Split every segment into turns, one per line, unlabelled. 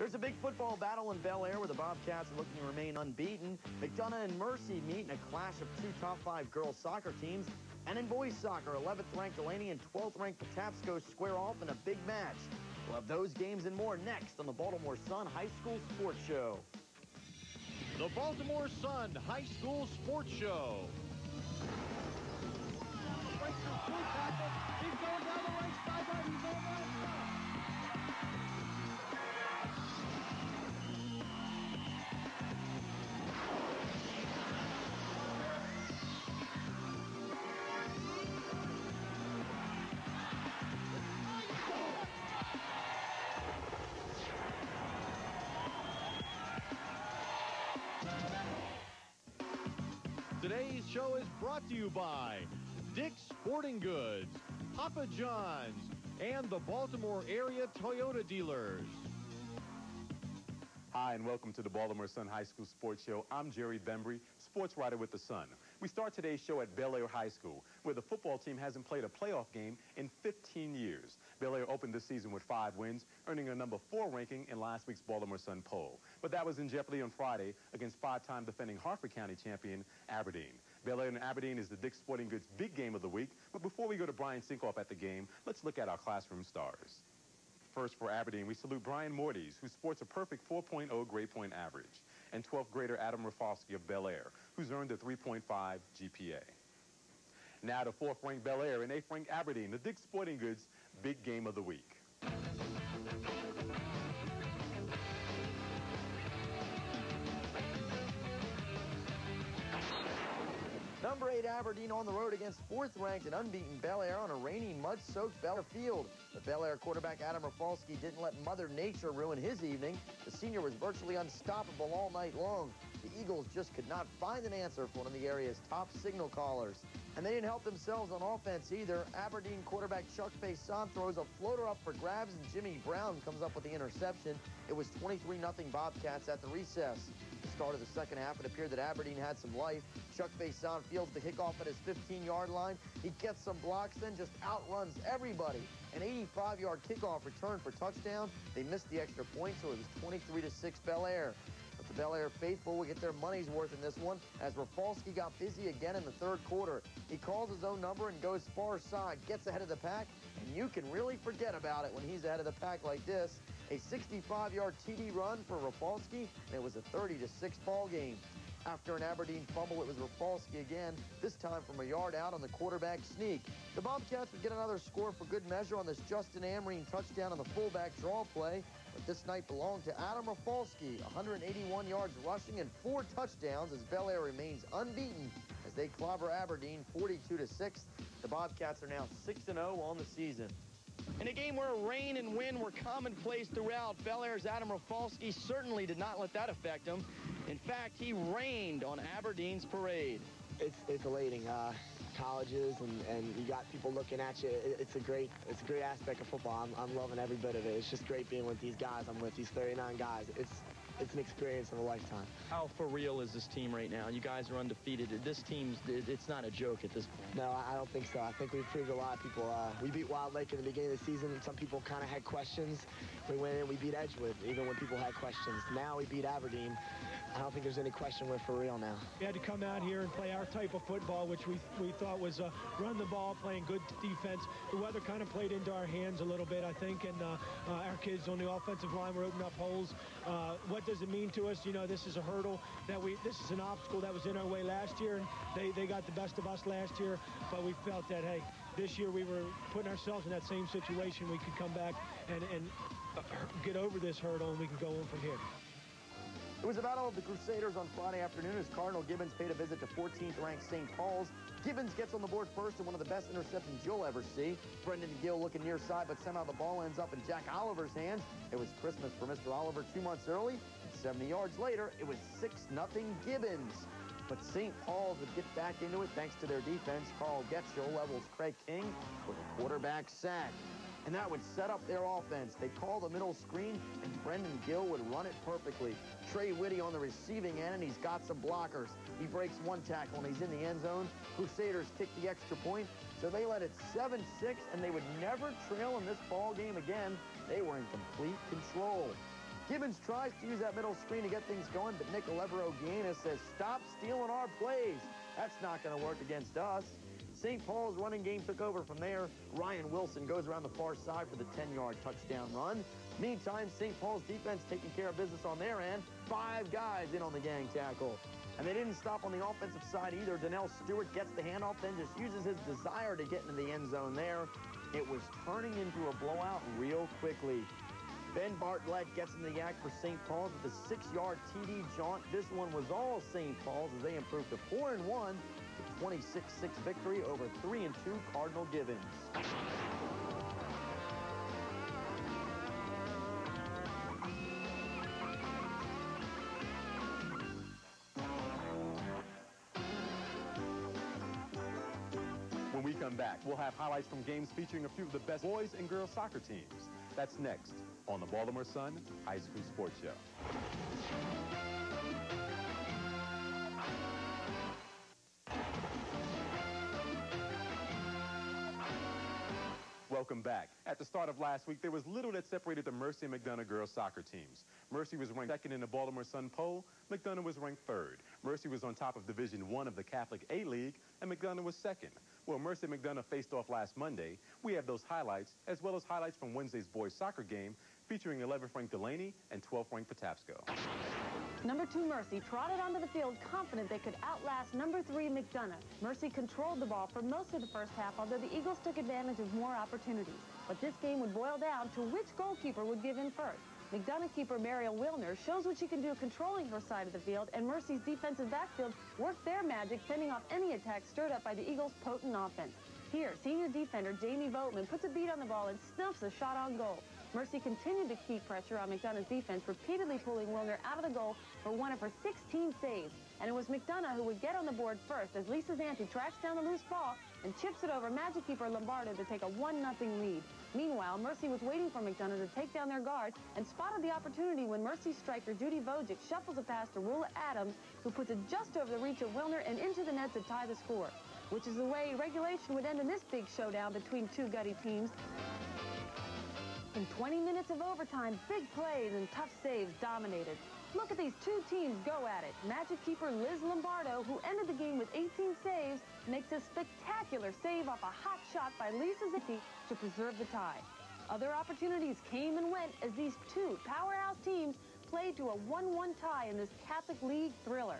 There's a big football battle in Bel Air where the Bobcats are looking to remain unbeaten. McDonough and Mercy meet in a clash of two top 5 girls soccer teams. And in boys soccer, 11th-ranked Delaney and 12th-ranked Patapsco square off in a big match. We'll have those games and more next on the Baltimore Sun High School Sports Show.
The Baltimore Sun High School Sports Show.
Breaks through 2 tackles. He's going down the right sideline. He's on that.
Today's show is brought to you by Dick's Sporting Goods, Papa John's, and the Baltimore area Toyota dealers.
Hi, and welcome to the Baltimore Sun High School Sports Show. I'm Jerry Bembry, sports writer with the Sun. We start today's show at Bel Air High School, where the football team hasn't played a playoff game in 15 years. Bel Air opened this season with 5 wins, earning a number 4 ranking in last week's Baltimore Sun poll. But that was in jeopardy on Friday against 5-time defending Harford County champion Aberdeen. Bel Air and Aberdeen is the Dick's Sporting Goods big game of the week. But before we go to Brian Sinkoff at the game, let's look at our classroom stars. First, for Aberdeen, we salute Brian Mortis, who sports a perfect 4.0 grade point average, and 12th grader Adam Rafalski of Bel Air, who's earned a 3.5 GPA. Now to 4th-ranked Bel Air and 8th-ranked Aberdeen, the Dick's Sporting Goods big game of the week.
Number 8 Aberdeen on the road against 4th-ranked and unbeaten Bel Air on a rainy, mud-soaked Bel Air field. The Bel Air quarterback Adam Rafalski didn't let Mother Nature ruin his evening. The senior was virtually unstoppable all night long. The Eagles just could not find an answer for one of the area's top signal callers. And they didn't help themselves on offense either. Aberdeen quarterback Chuck Faison throws a floater up for grabs, and Jimmy Brown comes up with the interception. It was 23-0 Bobcats at the recess. At the start of the second half, it appeared that Aberdeen had some life. Chuck Faison fields the kickoff at his 15-yard line. He gets some blocks, then just outruns everybody. An 85-yard kickoff return for touchdown. They missed the extra point, so it was 23-6 Bel Air. But the Bel Air faithful will get their money's worth in this one, as Rafalski got busy again in the third quarter. He calls his own number and goes far side, gets ahead of the pack, and you can really forget about it when he's ahead of the pack like this. A 65-yard TD run for Rafalski, and it was a 30-6 ball game. After an Aberdeen fumble, it was Rafalski again, this time from a yard out on the quarterback sneak. The Bobcats would get another score for good measure on this Justin Amrine touchdown on the fullback draw play, but this night belonged to Adam Rafalski, 181 yards rushing and 4 touchdowns as Bel Air remains unbeaten as they clobber Aberdeen 42-6. The Bobcats are now 6-0 on the season. In a game where rain and wind were commonplace throughout, Bel Air's Adam Rafalski certainly did not let that affect him. In fact, he rained on Aberdeen's parade.
It's elating. Colleges and you got people looking at you. It's a great aspect of football. I'm loving every bit of it. It's just great being with these guys. I'm with these 39 guys. It's an experience of a lifetime.
How for real is this team right now? You guys are undefeated. This team's, it's not a joke at this point.
No, I don't think so. I think we've proved a lot of people. We beat Wild Lake in the beginning of the season. Some people kind of had questions. We went in, we beat Edgewood, even when people had questions. Now we beat Aberdeen. I don't think there's any question we're for real now.
We had to come out here and play our type of football, which we thought was run the ball, playing good defense. The weather kind of played into our hands a little bit, I think, and our kids on the offensive line were opening up holes. What does it mean to us? You know, this is a hurdle this is an obstacle that was in our way last year, and they got the best of us last year, but we felt that, hey, this year we were putting ourselves in that same situation. We could come back and get over this hurdle, and we can go on from here.
It was a battle of the Crusaders on Friday afternoon as Cardinal Gibbons paid a visit to 14th-ranked St. Paul's. Gibbons gets on the board first and one of the best interceptions you'll ever see. Brendan Gill looking near side, but somehow the ball ends up in Jack Oliver's hands. It was Christmas for Mr. Oliver 2 months early, and 70 yards later, it was 6-0 Gibbons. But St. Paul's would get back into it thanks to their defense. Carl Getchell levels Craig King with a quarterback sack. And that would set up their offense. They'd call the middle screen, and Brendan Gill would run it perfectly. Trey Whitty on the receiving end, and he's got some blockers. He breaks one tackle, and he's in the end zone. Crusaders kick the extra point, so they led it 7-6, and they would never trail in this ball game again. They were in complete control. Gibbons tries to use that middle screen to get things going, but Nick Olevero-Guiana says, stop stealing our plays. That's not going to work against us. St. Paul's running game took over from there. Ryan Wilson goes around the far side for the 10-yard touchdown run. Meantime, St. Paul's defense taking care of business on their end. 5 guys in on the gang tackle. And they didn't stop on the offensive side either. Donnell Stewart gets the handoff, then just uses his desire to get into the end zone there. It was turning into a blowout real quickly. Ben Bartlett gets in the act for St. Paul's with a 6-yard TD jaunt. This one was all St. Paul's as they improved to 4-1. 26-6 victory over 3-2 Cardinal Gibbons.
When we come back, we'll have highlights from games featuring a few of the best boys and girls soccer teams. That's next on the Baltimore Sun High School Sports Show. Welcome back. At the start of last week, there was little that separated the Mercy and McDonough girls soccer teams. Mercy was ranked second in the Baltimore Sun poll. McDonough was ranked third. Mercy was on top of Division I of the Catholic A League, and McDonough was second. Well, Mercy and McDonough faced off last Monday. We have those highlights, as well as highlights from Wednesday's boys soccer game, featuring 11th-ranked Delaney and 12th-ranked Patapsco.
Number 2 Mercy trotted onto the field confident they could outlast number 3 McDonough. Mercy controlled the ball for most of the first half, although the Eagles took advantage of more opportunities. But this game would boil down to which goalkeeper would give in first. McDonough keeper Mariel Wilner shows what she can do controlling her side of the field, and Mercy's defensive backfield worked their magic, fending off any attack stirred up by the Eagles' potent offense. Here, senior defender Jamie Voteman puts a beat on the ball and snuffs a shot on goal. Mercy continued to keep pressure on McDonough's defense, repeatedly pulling Wilner out of the goal for one of her 16 saves. And it was McDonough who would get on the board first as Lisa Zanti tracks down the loose ball and chips it over Magic keeper Lombardo to take a 1-0 lead. Meanwhile, Mercy was waiting for McDonough to take down their guard and spotted the opportunity when Mercy striker Judy Vojic shuffles a pass to Rula Adams, who puts it just over the reach of Wilner and into the net to tie the score, which is the way regulation would end in this big showdown between two gutty teams. In 20 minutes of overtime, big plays and tough saves dominated. Look at these two teams go at it. Magic keeper Liz Lombardo, who ended the game with 18 saves, makes a spectacular save off a hot shot by Lisa Zanti to preserve the tie. Other opportunities came and went as these two powerhouse teams played to a 1-1 tie in this Catholic League thriller.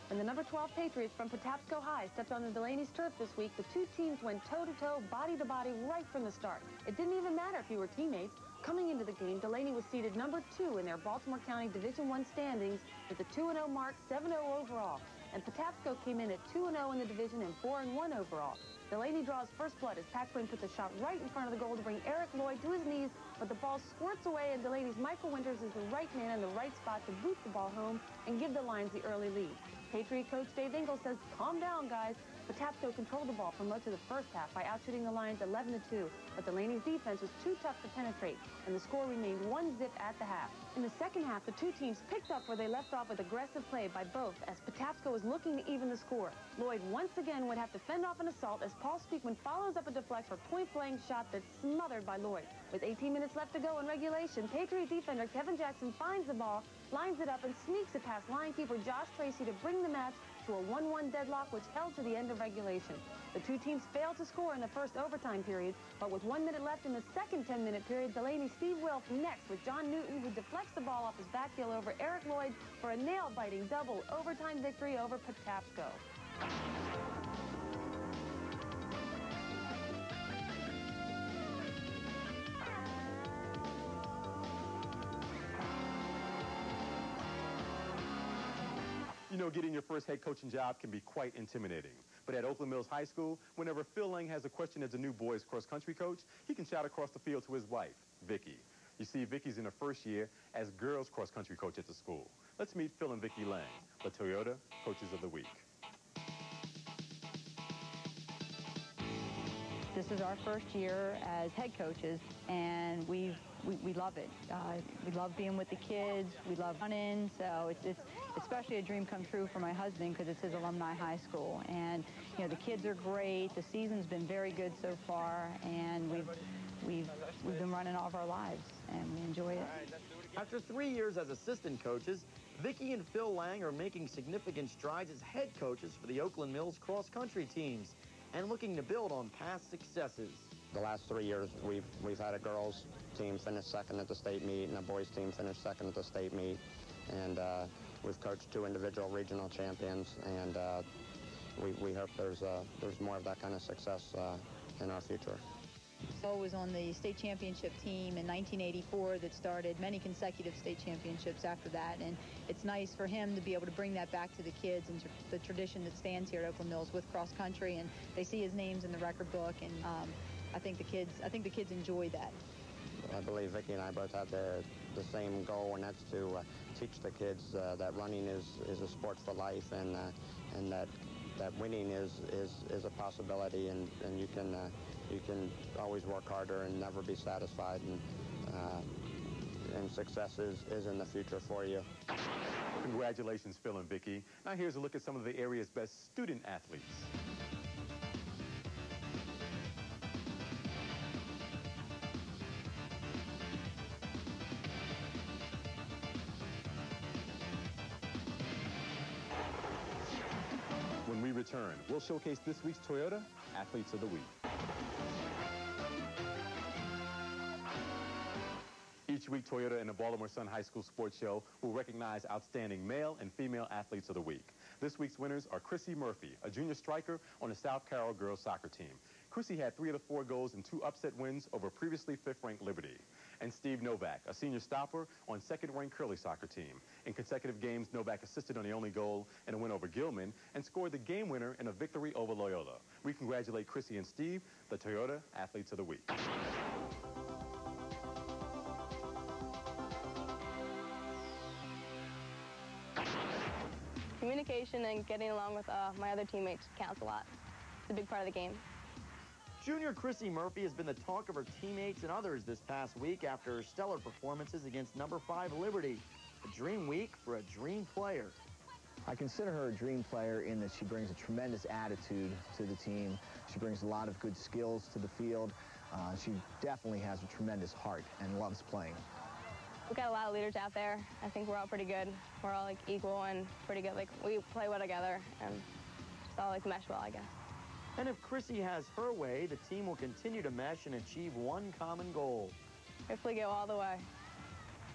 When the number 12 Patriots from Patapsco High stepped on the Delaney's turf this week, the two teams went toe-to-toe, body-to-body right from the start. It didn't even matter if you were teammates. Coming into the game, Delaney was seeded number 2 in their Baltimore County Division I standings with a 2-0 mark, 7-0 overall. And Patapsco came in at 2-0 in the division and 4-1 overall. Delaney draws first blood as Pac-Quinn puts a shot right in front of the goal to bring Eric Lloyd to his knees, but the ball squirts away and Delaney's Michael Winters is the right man in the right spot to boot the ball home and give the Lions the early lead. Patriot coach Dave Ingles says, calm down, guys. Patapsco controlled the ball for much of the first half by outshooting the Lions 11-2, but Delaney's defense was too tough to penetrate, and the score remained 1-0 at the half. In the second half, the two teams picked up where they left off with aggressive play by both, as Patapsco was looking to even the score. Lloyd once again would have to fend off an assault as Paul Speakman follows up a deflect for point-blank shot that's smothered by Lloyd. With 18 minutes left to go in regulation, Patriot defender Kevin Jackson finds the ball, lines it up, and sneaks it past linekeeper Josh Tracy to bring the match to a 1-1 deadlock, which held to the end of regulation. The two teams failed to score in the first overtime period, but with 1 minute left in the second 10-minute period, Delaney Steve Wilf next with John Newton, who deflects the ball off his back heel over Eric Lloyd for a nail-biting double overtime victory over Patapsco.
You know, getting your first head coaching job can be quite intimidating. But at Oakland Mills High School, whenever Phil Lang has a question as a new boys cross-country coach, he can shout across the field to his wife, Vicky. You see, Vicky's in her first year as girls cross-country coach at the school. Let's meet Phil and Vicky Lang, the Toyota Coaches of the Week.
This is our first year as head coaches, and we love it. We love being with the kids. We love running, so it's especially a dream come true for my husband because it's his alumni high school. And, you know, the kids are great. The season's been very good so far, and we've been running all of our lives, and we enjoy it.
After 3 years as assistant coaches, Vicki and Phil Lang are making significant strides as head coaches for the Oakland Mills cross-country teams and looking to build on past successes.
The last 3 years, we've had a girls team finish second at the state meet and a boys team finish second at the state meet. And we've coached 2 individual regional champions, and we hope there's more of that kind of success in our future.
Phil was on the state championship team in 1984 that started many consecutive state championships after that, and it's nice for him to be able to bring that back to the kids and the tradition that stands here at Oakland Mills with cross country, and they see his names in the record book, and I think the kids enjoy that.
I believe Vicki and I both have the same goal, and that's to teach the kids that running is a sport for life, and that winning is a possibility, and you can always work harder and never be satisfied, and success is in the future for you.
Congratulations, Phil and Vicki. Now here's a look at some of the area's best student athletes. When we return, we'll showcase this week's Toyota Athletes of the Week. Each week, Toyota and the Baltimore Sun High School Sports Show will recognize outstanding male and female athletes of the week. This week's winners are Chrissy Murphy, a junior striker on the South Carroll girls soccer team. Chrissy had 3 of the 4 goals in 2 upset wins over previously 5th-ranked Liberty. And Steve Novak, a senior stopper on 2nd-ranked curly soccer team. In consecutive games, Novak assisted on the only goal in a win over Gilman and scored the game winner in a victory over Loyola. We congratulate Chrissy and Steve, the Toyota Athletes of the Week.
Communication and getting along with my other teammates counts a lot. It's a big part of the game.
Junior Chrissy Murphy has been the talk of her teammates and others this past week after her stellar performances against number 5 Liberty. A dream week for a dream player.
I consider her a dream player in that she brings a tremendous attitude to the team. She brings a lot of good skills to the field. She definitely has a tremendous heart and loves playing.
We've got a lot of leaders out there. I think we're all pretty good. We're all like equal and pretty good. Like we play well together and it's all like mesh well, I guess.
And if Chrissy has her way, the team will continue to mesh and achieve one common goal.
Hopefully go all the way.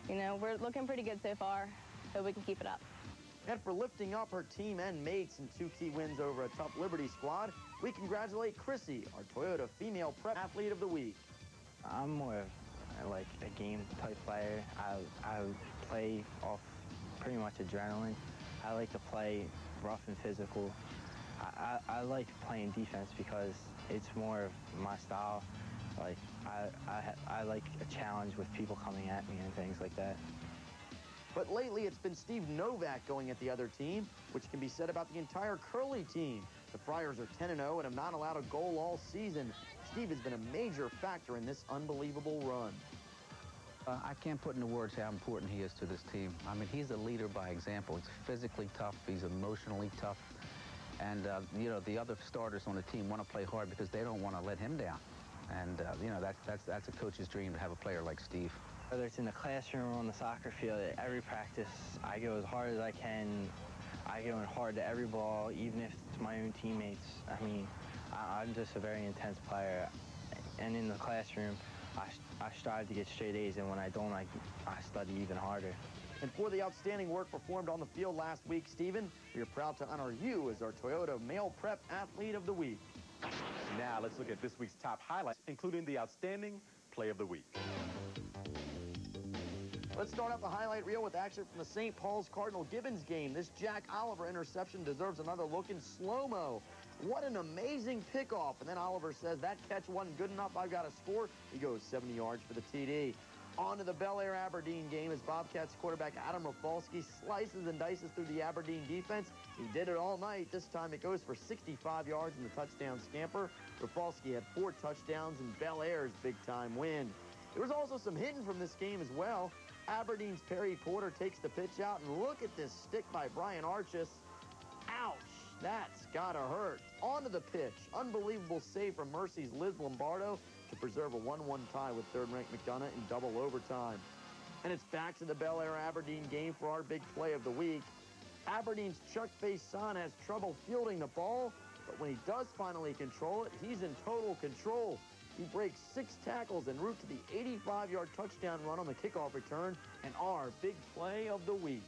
You know, we're looking pretty good so far, so we can keep it up.
And for lifting up her team and mates in 2 key wins over a tough Liberty squad, we congratulate Chrissy, our Toyota Female Prep Athlete of the Week.
I'm more of like a game type player. I play off pretty much adrenaline. I like to play rough and physical. I like playing defense because it's more of my style. Like I like a challenge with people coming at me and things like that.
But lately it's been Steve Novak going at the other team, which can be said about the entire curly team. The Friars are 10-0 and have not allowed a goal all season. Steve has been a major factor in this unbelievable run.
I can't put into words how important he is to this team. I mean, he's a leader by example. He's physically tough. He's emotionally tough. And, you know, the other starters on the team want to play hard because they don't want to let him down. And, you know, that's a coach's dream to have a player like Steve.
Whether it's in the classroom or on the soccer field, every practice, I go as hard as I can. I go in hard to every ball, even if it's my own teammates. I mean, I'm just a very intense player. And in the classroom, I strive to get straight A's, and when I don't, I study even harder.
And for the outstanding work performed on the field last week, Stephen, we are proud to honor you as our Toyota Male Prep Athlete of the Week.
Now let's look at this week's top highlights, including the outstanding play of the week.
Let's start out the highlight reel with action from the St. Paul's Cardinal-Gibbons game. This Jack Oliver interception deserves another look in slow-mo. What an amazing pickoff. And then Oliver says, that catch wasn't good enough. I've got to score. He goes 70 yards for the TD. On to the Bel Air Aberdeen game as Bobcats quarterback Adam Rafalski slices and dices through the Aberdeen defense. He did it all night. This time it goes for 65 yards in the touchdown scamper. Rafalski had 4 touchdowns in Bel Air's big-time win. There was also some hitting from this game as well. Aberdeen's Perry Porter takes the pitch out, and look at this stick by Brian Archis. Ouch, that's gotta hurt. On to the pitch. Unbelievable save from Mercy's Liz Lombardo. to preserve a 1-1 tie with third-ranked McDonough in double overtime. And it's back to the Bel Air Aberdeen game for our big play of the week. Aberdeen's Chuck Faison has trouble fielding the ball, but when he does finally control it, he's in total control. He breaks 6 tackles en route to the 85-yard touchdown run on the kickoff return, and our big play of the week.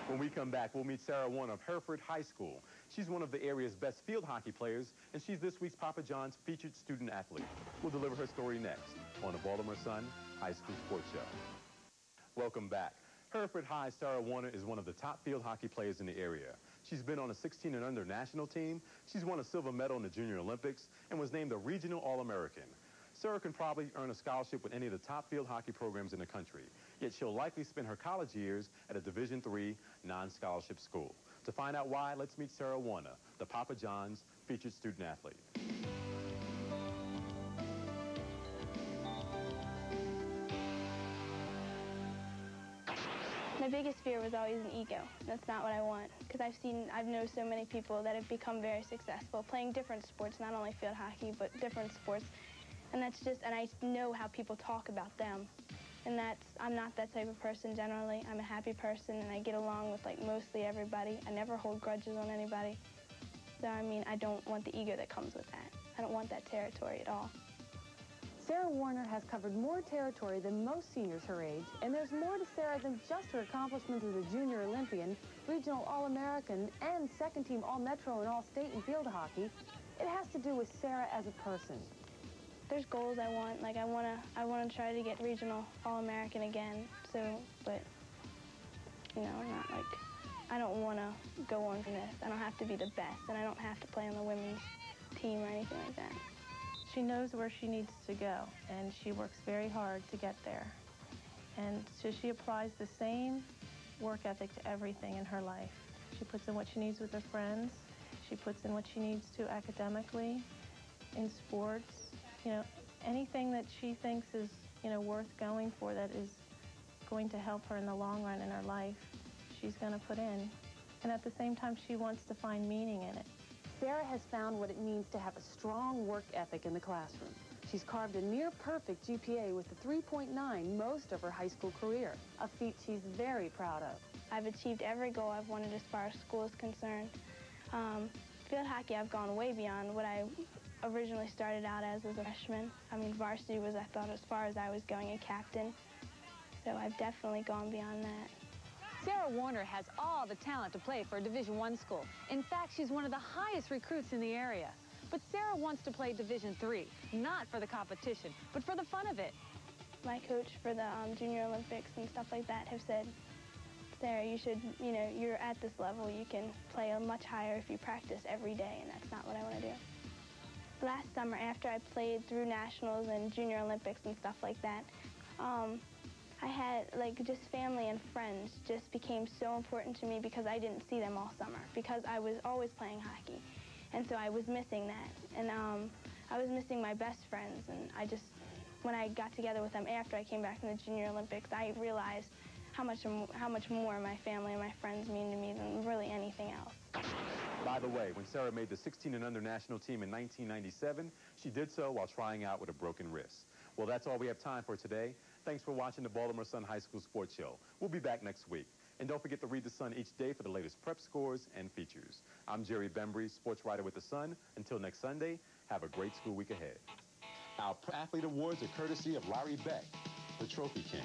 When we come back, we'll meet Sarah Warner of Hereford High School. She's one of the area's best field hockey players, and she's this week's Papa John's featured student athlete. We'll deliver her story next on the Baltimore Sun High School Sports Show. Welcome back. Hereford High's Sarah Warner is one of the top field hockey players in the area. She's been on a 16 and under national team. She's won a silver medal in the Junior Olympics and was named a regional All-American. Sarah can probably earn a scholarship with any of the top field hockey programs in the country, yet she'll likely spend her college years at a Division III non-scholarship school. To find out why, let's meet Sarah Warner, the Papa John's featured student athlete.
My biggest fear was always an ego. That's not what I want, because I've known so many people that have become very successful playing different sports, not only field hockey, but different sports. And I know how people talk about them. And I'm not that type of person generally. I'm a happy person, and I get along with mostly everybody. I never hold grudges on anybody. So, I don't want the ego that comes with that. I don't want that territory at all.
Sarah Warner has covered more territory than most seniors her age, and there's more to Sarah than just her accomplishments as a junior Olympian, regional All-American, and second-team All-Metro and All-State in field hockey. It has to do with Sarah as a person.
There's goals I want. I want to try to get regional All-American again. But I don't want to go on from this. I don't have to be the best, and I don't have to play on the women's team or anything like that.
She knows where she needs to go, and she works very hard to get there. And so she applies the same work ethic to everything in her life. She puts in what she needs with her friends. She puts in what she needs to academically, in sports. Anything that she thinks is, worth going for, that is going to help her in the long run in her life, she's going to put in. And at the same time, she wants to find meaning in it.
Sarah has found what it means to have a strong work ethic in the classroom. She's carved a near-perfect GPA with a 3.9 most of her high school career, a feat she's very proud of.
I've achieved every goal I've wanted as far as school is concerned. Field hockey, I've gone way beyond what I originally started out as a freshman. Varsity was, I thought, as far as I was going, a captain. So I've definitely gone beyond that.
Sarah Warner has all the talent to play for a Division I school. In fact, she's one of the highest recruits in the area. But Sarah wants to play Division III, not for the competition, but for the fun of it.
My coach for the Junior Olympics and stuff like that have said, Sarah, you should, you're at this level. You can play much higher if you practice every day, and that's not what I want to do. Last summer, after I played through nationals and Junior Olympics and stuff like that, I had, just family and friends just became so important to me because I didn't see them all summer, because I was always playing hockey. And so I was missing that. And I was missing my best friends. And when I got together with them after I came back from the Junior Olympics, I realized how much more my family and my friends mean to me than really anything else.
By the way, when Sarah made the 16 and under national team in 1997, she did so while trying out with a broken wrist. Well, that's all we have time for today. Thanks for watching the Baltimore Sun High School Sports Show. We'll be back next week. And don't forget to read the Sun each day for the latest prep scores and features. I'm Jerry Bembry, sports writer with the Sun. Until next Sunday, have a great school week ahead. Our athlete awards are courtesy of Larry Beck, the Trophy King.